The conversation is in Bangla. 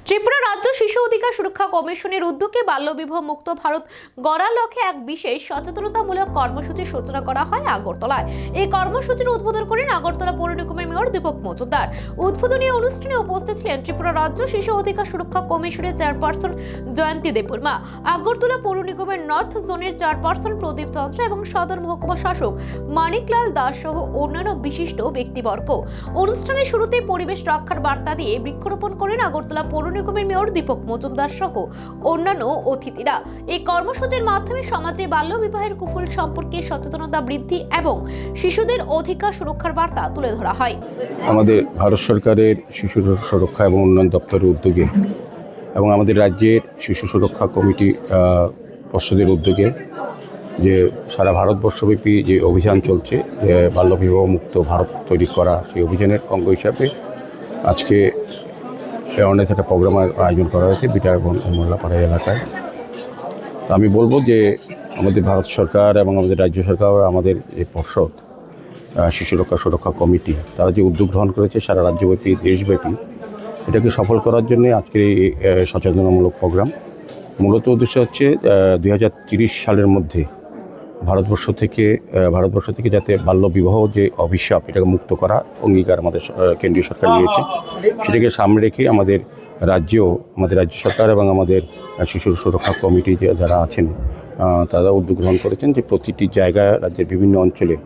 ত্রিপুরা রাজ্য শিশু অধিকার সুরক্ষা কমিশনের উদ্যোগে বাল্যবিবাহ মুক্ত ভারত গড়ার লক্ষ্যে এক বিশেষ সচেতনতামূলক কর্মসূচির সূচনা করা হয় আগরতলায়। এই কর্মসূচির উদ্বোধন করেন আগরতলা পৌর নিগমের মেয়র দীপক মজুমদার। উদ্বোধনী অনুষ্ঠানে উপস্থিত ছিলেন ত্রিপুরা রাজ্য শিশু অধিকার সুরক্ষা কমিশনের চেয়ারপারসন জয়ন্তী দেববর্মা, আগরতলা পৌর নিগমের নর্থ জোনের চেয়ারপারসন প্রদীপ চন্দ্র এবং সদর মহকুমা শাসক মানিকলাল দাস সহ অন্যান্য বিশিষ্ট ব্যক্তিবর্গ। অনুষ্ঠানের শুরুতে পরিবেশ রক্ষার বার্তা দিয়ে বৃক্ষরোপণ করেন আগরতলা পৌর নিগমের মেয়র দীপক মজুমদার সহ অন্যান্য অতিথিরা। এই কর্মসূচির মাধ্যমে সমাজে বাল্যবিবাহের কুফল সম্পর্কে সচেতনতা বৃদ্ধি এবং শিশুদের অধিকার সুরক্ষার বার্তা তুলে ধরা হয়। আমাদের ভারত সরকারের শিশু সুরক্ষা এবং উন্নয়ন দপ্তরের উদ্যোগে এবং আমাদের রাজ্যের শিশু সুরক্ষা কমিটি পর্ষদের উদ্যোগে যে সারা ভারতবর্ষব্যাপী যে অভিযান চলছে, যে বাল্যবিবাহ মুক্ত ভারত তৈরি করা, সেই অভিযানের অঙ্গ হিসাবে আজকে অ্যাওয়ারনেস একটা প্রোগ্রামের আয়োজন করা হয়েছে বিটারবন মোল্লাপাড়া এলাকায়। তো আমি বলবো যে আমাদের ভারত সরকার এবং আমাদের রাজ্য সরকার, আমাদের যে পর্ষদ শিশু সুরক্ষা কমিটি, তারা যে উদ্যোগ গ্রহণ করেছে সারা রাজ্যব্যাপী দেশব্যাপী, এটাকে সফল করার জন্য আজকের এই সচেতনতামূলক প্রোগ্রাম। মূলত উদ্দেশ্য হচ্ছে 2030 সালের মধ্যে ভারতবর্ষ থেকে যাতে বাল্যবিবাহ যে অভিশাপ, এটাকে মুক্ত করা অঙ্গীকার আমাদের কেন্দ্রীয় সরকার নিয়েছে। সেটাকে সামনে রেখে আমাদের রাজ্য সরকার এবং আমাদের শিশু সুরক্ষা কমিটি যারা আছেন তারা উদ্যোগ গ্রহণ করেছেন যে প্রতিটি জায়গায় রাজ্যের বিভিন্ন অঞ্চলে